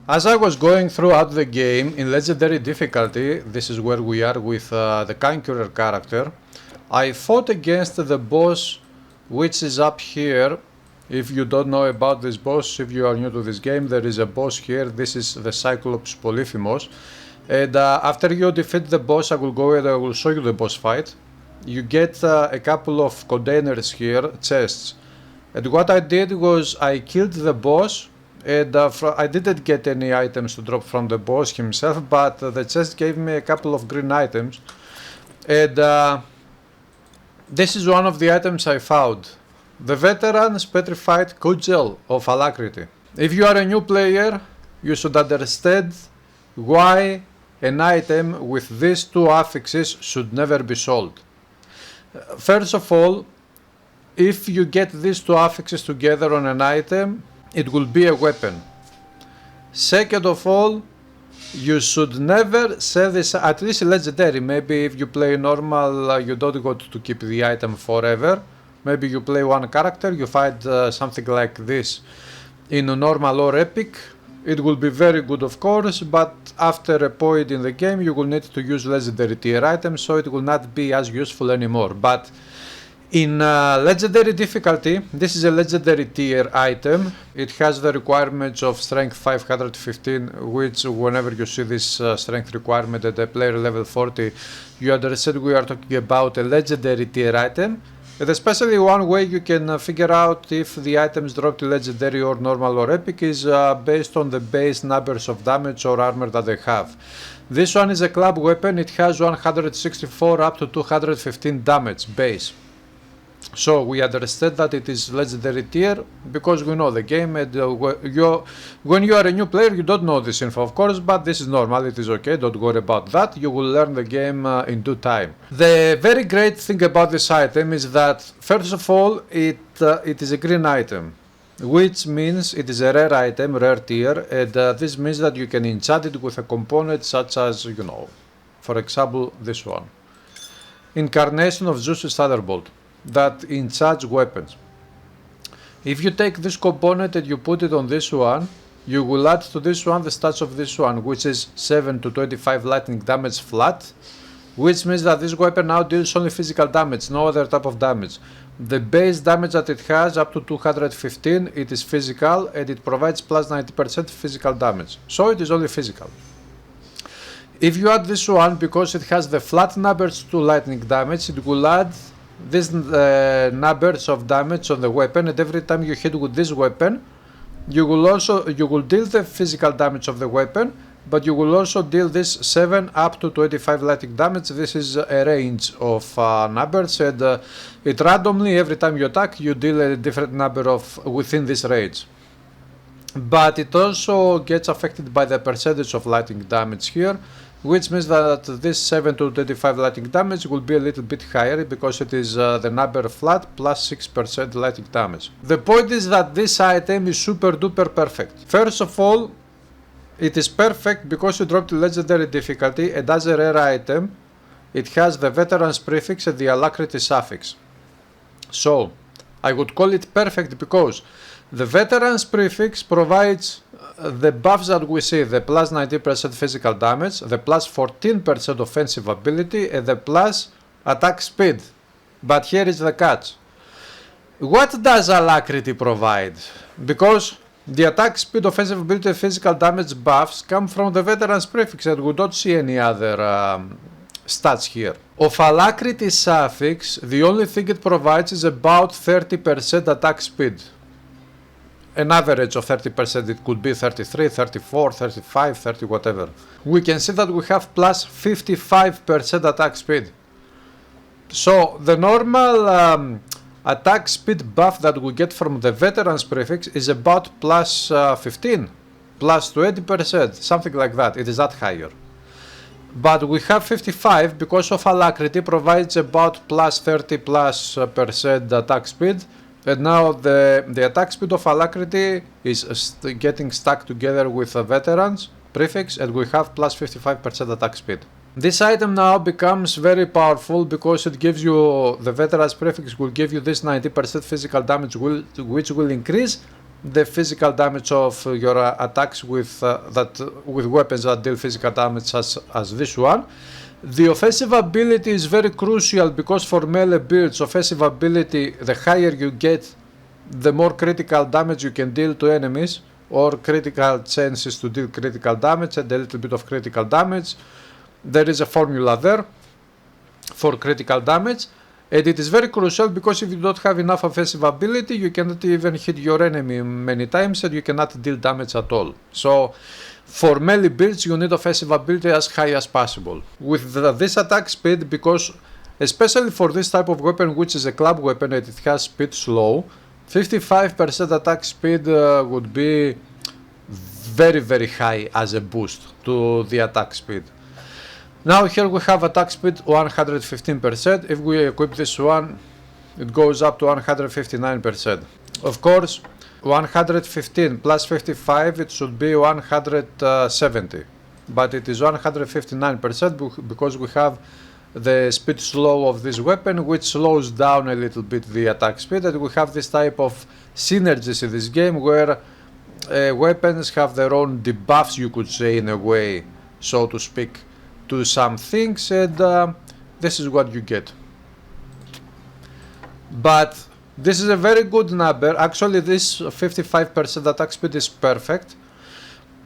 As I was going throughout the game in legendary difficulty, this is where we are with the Conqueror character, I fought against the boss which is up here. If you don't know about this boss, if you are new to this game, there is a boss here. This is the Cyclops Polyphemos. And after you defeat the boss, I will go and I will show you the boss fight. You get a couple of containers here, chests. And what I did was I killed the boss. And I didn't get any items to drop from the boss himself, but the chest gave me a couple of green items. And this is one of the items I found. The Veteran's Petrified Cudgel of Alacrity. If you are a new player, you should understand why an item with these two affixes should never be sold. First of all, if you get these two affixes together on an item, it will be a weapon. Second of all, you should never sell this, at least legendary. Maybe if you play normal, you don't want to keep the item forever. Maybe you play one character, you find something like this in a normal or epic. It will be very good, of course, but after a point in the game you will need to use legendary tier items, so it will not be as useful anymore. But in legendary difficulty, this is a legendary tier item. It has the requirements of strength 515, which whenever you see this strength requirement at a player level 40, you understand we are talking about a legendary tier item. And especially one way you can figure out if the items dropped legendary or normal or epic is based on the base numbers of damage or armor that they have. This one is a club weapon. It has 164 up to 215 damage base. So we understand that it is legendary tier because we know the game, and when you are a new player you don't know this info, of course, but this is normal, it is okay, don't worry about that, you will learn the game in due time. The very great thing about this item is that first of all it is a green item, which means it is a rare item, rare tier, and this means that you can enchant it with a component such as, you know, for example this one, Incarnation of Zeus's Thunderbolt, that enchants weapons. If you take this component and you put it on this one, you will add to this one the stats of this one, which is 7 to 25 lightning damage flat, which means that this weapon now deals only physical damage, no other type of damage. The base damage that it has up to 215, it is physical, and it provides plus 90% physical damage, so it is only physical. If you add this one, because it has the flat numbers to lightning damage, it will add these numbers of damage on the weapon, and every time you hit with this weapon you will deal the physical damage of the weapon, but you will also deal this 7 up to 25 lightning damage. This is a range of numbers, and it randomly, every time you attack, you deal a different number of within this range. But it also gets affected by the percentage of lightning damage here, which means that this 7 to 25 lightning damage will be a little bit higher because it is the number flat plus 6% lightning damage. The point is that this item is super duper perfect. First of all, it is perfect because you dropped legendary difficulty, and as a rare item it has the Veteran's prefix and the Alacrity suffix. So I would call it perfect because the Veteran's prefix provides the buffs that we see, the plus 90% physical damage, the plus 14% offensive ability, and the plus attack speed. But here is the catch. What does Alacrity provide? Because the attack speed, offensive ability, and physical damage buffs come from the Veteran's prefix, and we don't see any other stats here. Of Alacrity suffix, the only thing it provides is about 30% attack speed. An average of 30%, it could be 33, 34, 35, 30, whatever. We can see that we have plus 55% attack speed. So the normal attack speed buff that we get from the Veteran's prefix is about plus 15, plus 20%, something like that. It is that higher. But we have 55 because of Alacrity provides about plus 30 plus percent attack speed. And now the attack speed of Alacrity is getting stuck together with the Veteran's prefix, and we have plus 55% attack speed. This item now becomes very powerful because it gives you, the Veteran's prefix will give you this 90% physical damage which will increase the physical damage of your attacks with weapons that deal physical damage as this one. The offensive ability is very crucial because for melee builds, offensive ability, the higher you get, the more critical damage you can deal to enemies, or critical chances to deal critical damage and a little bit of critical damage. There is a formula there for critical damage, and it is very crucial because if you don't have enough offensive ability, you cannot even hit your enemy many times and you cannot deal damage at all. So for melee builds, you need offensive ability as high as possible. With this attack speed, because especially for this type of weapon, which is a club weapon and it has speed slow, 55% attack speed would be very high as a boost to the attack speed. Now here we have attack speed 115%. If we equip this one, it goes up to 159%. Of course, 115 plus 55, it should be 170, but it is 159% because we have the speed slow of this weapon, which slows down a little bit the attack speed, and we have this type of synergies in this game where weapons have their own debuffs, you could say, in a way, so to speak, to some things, and this is what you get. But this is a very good number. Actually, this 55% attack speed is perfect,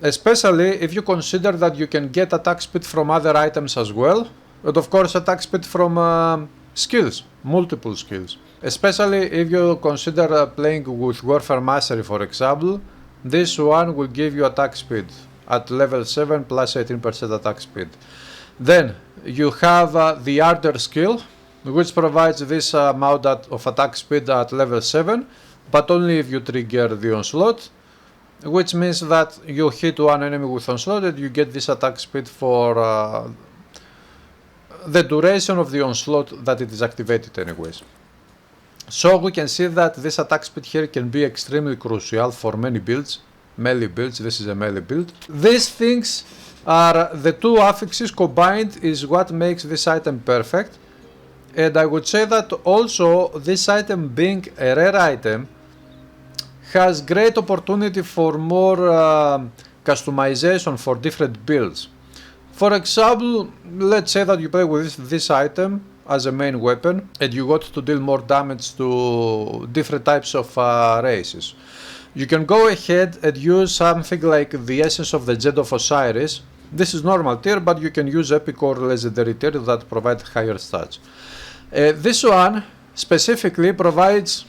especially if you consider that you can get attack speed from other items as well, and of course attack speed from skills, multiple skills. Especially if you consider playing with Warfare Mastery, for example, this one will give you attack speed at level 7 plus 18% attack speed. Then you have the Ardor skill, which provides this amount of attack speed at level 7, but only if you trigger the onslaught, which means that you hit one enemy with onslaught and you get this attack speed for the duration of the onslaught that it is activated anyways. So we can see that this attack speed here can be extremely crucial for many builds, melee builds. This is a melee build. These things are the two affixes combined is what makes this item perfect. And I would say that also this item being a rare item has great opportunity for more customization for different builds. For example, let's say that you play with this item as a main weapon and you want to deal more damage to different types of races. You can go ahead and use something like the Essence of the Jet of Osiris. This is normal tier, but you can use epic or legendary tier that provide higher stats. This one specifically provides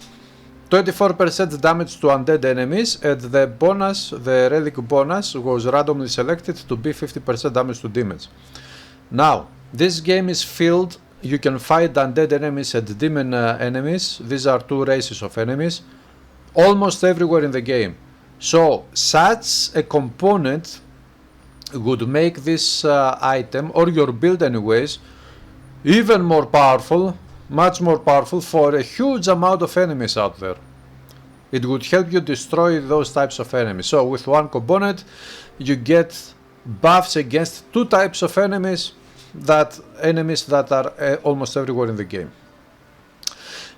24% damage to undead enemies, and the bonus, the relic bonus, was randomly selected to be 50% damage to demons. Now, this game is filled, you can fight undead enemies and demon enemies. These are two races of enemies, almost everywhere in the game. So, such a component would make this item, or your build anyways, even more powerful, much more powerful for a huge amount of enemies out there. It would help you destroy those types of enemies. So with one component you get buffs against two types of enemies that are almost everywhere in the game.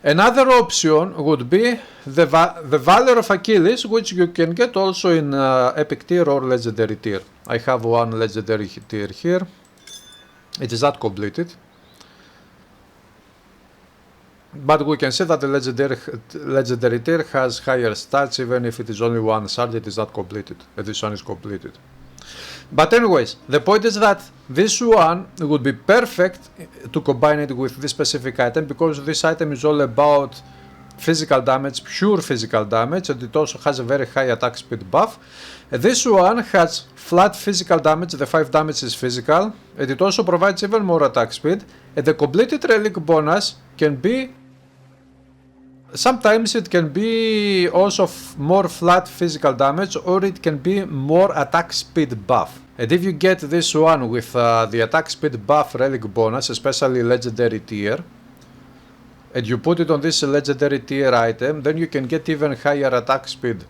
Another option would be the Valor of Achilles, which you can get also in epic tier or legendary tier. I have one legendary tier here. It is not completed, but we can see that the legendary tier has higher stats, even if it is only one shard. It is not completed, and this one is completed. But anyways, the point is that this one would be perfect to combine it with this specific item, because this item is all about physical damage, pure physical damage, and it also has a very high attack speed buff. And this one has flat physical damage, the 5 damage is physical, and it also provides even more attack speed, and the completed relic bonus can be, sometimes it can be also more flat physical damage, or it can be more attack speed buff. And if you get this one with the attack speed buff relic bonus, especially legendary tier, and you put it on this legendary tier item, then you can get even higher attack speed.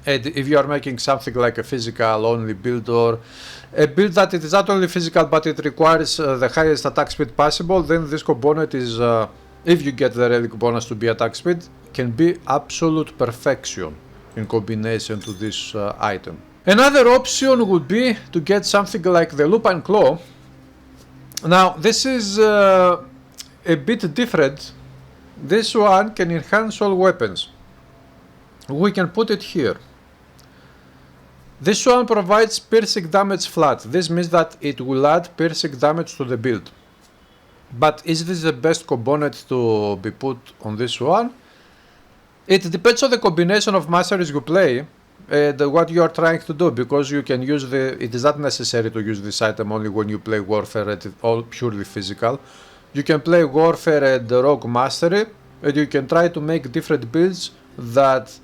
And if you are making something like a physical only build, or a build that it is not only physical but it requires the highest attack speed possible, then this component is if you get the relic bonus to be attack speed, can be absolute perfection in combination to this item. Another option would be to get something like the Lupine Claw. Now this is a bit different. This one can enhance all weapons. We can put it here. This one provides piercing damage flat. This means that it will add piercing damage to the build. But is this the best component to be put on this one? It depends on the combination of masteries you play and what you are trying to do, because you can use it is not necessary to use this item only when you play Warfare at all purely physical. You can play Warfare at the Rogue Mastery, and you can try to make different builds that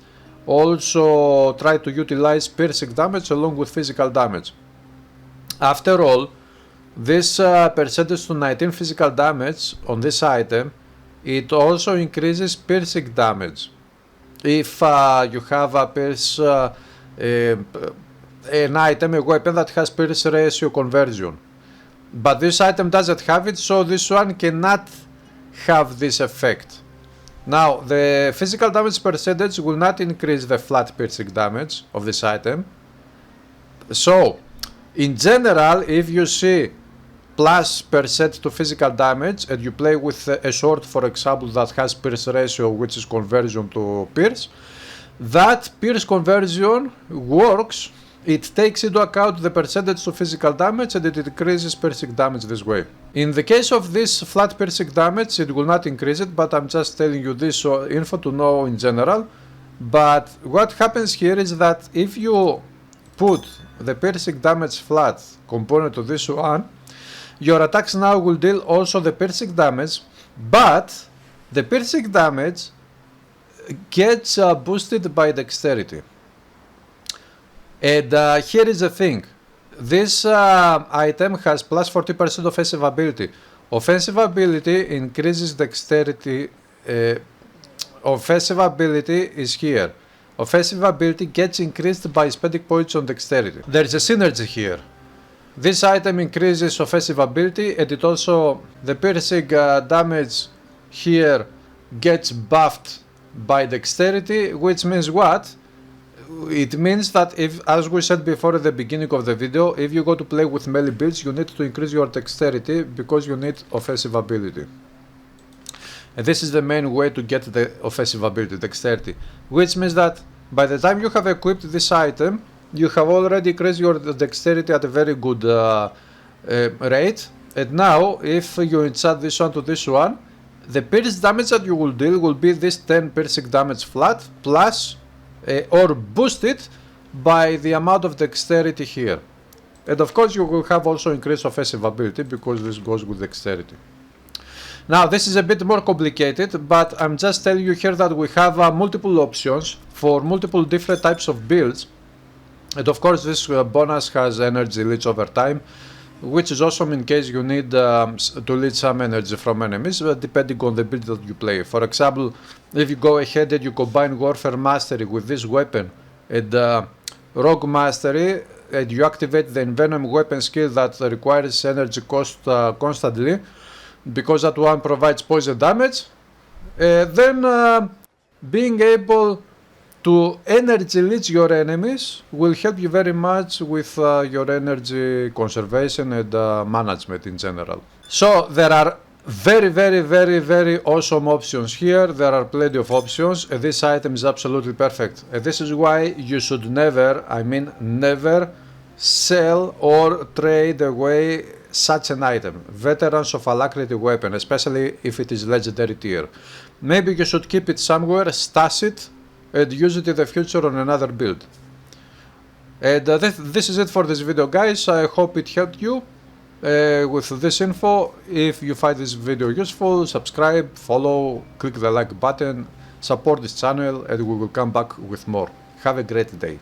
also try to utilize piercing damage along with physical damage. After all, this percentage to 19 physical damage on this item, it also increases piercing damage. If you have an item, a weapon that has pierce ratio conversion, but this item doesn't have it, so this one cannot have this effect. Now, the physical damage percentage will not increase the flat piercing damage of this item. So, in general, if you see plus percent to physical damage and you play with a sword, for example, that has pierce ratio, which is conversion to pierce, that pierce conversion works. It takes into account the percentage to physical damage and it increases piercing damage this way. In the case of this flat piercing damage, it will not increase it, but I'm just telling you this info to know in general. But what happens here is that if you put the piercing damage flat component to this one, your attacks now will deal also the piercing damage, but the piercing damage gets boosted by dexterity. And here is the thing, this item has plus 40% offensive ability. Offensive ability increases dexterity, offensive ability is here. Offensive ability gets increased by spending points on dexterity. There is a synergy here. This item increases offensive ability and it also, the piercing damage here gets buffed by dexterity, which means what? It means that if, as we said before at the beginning of the video, if you go to play with melee builds, you need to increase your dexterity because you need offensive ability. And this is the main way to get the offensive ability, dexterity. Which means that by the time you have equipped this item, you have already increased your dexterity at a very good rate. And now, if you enchant this one to this one, the pierce damage that you will deal will be this 10 piercing damage flat plus or boosted by the amount of dexterity here. And of course you will have also increased offensive ability because this goes with dexterity. Now this is a bit more complicated, but I'm just telling you here that we have multiple options for multiple different types of builds. And of course this bonus has energy leech over time, which is awesome in case you need to leech some energy from enemies, depending on the build that you play. For example, if you go ahead and you combine Warfare Mastery with this weapon and Rogue Mastery, and you activate the Envenom weapon skill that requires energy cost constantly, because that one provides poison damage, then being able to energy leech your enemies will help you very much with your energy conservation and management in general. So there are very awesome options here. There are plenty of options. This item is absolutely perfect. This is why you should never, I mean never, sell or trade away such an item. Veterans of Alacrity weapon, especially if it is legendary tier. Maybe you should keep it somewhere, stash it, and use it in the future on another build. And this is it for this video, guys. I hope it helped you with this info. If you find this video useful, subscribe, follow, click the like button, support this channel, and we will come back with more. Have a great day.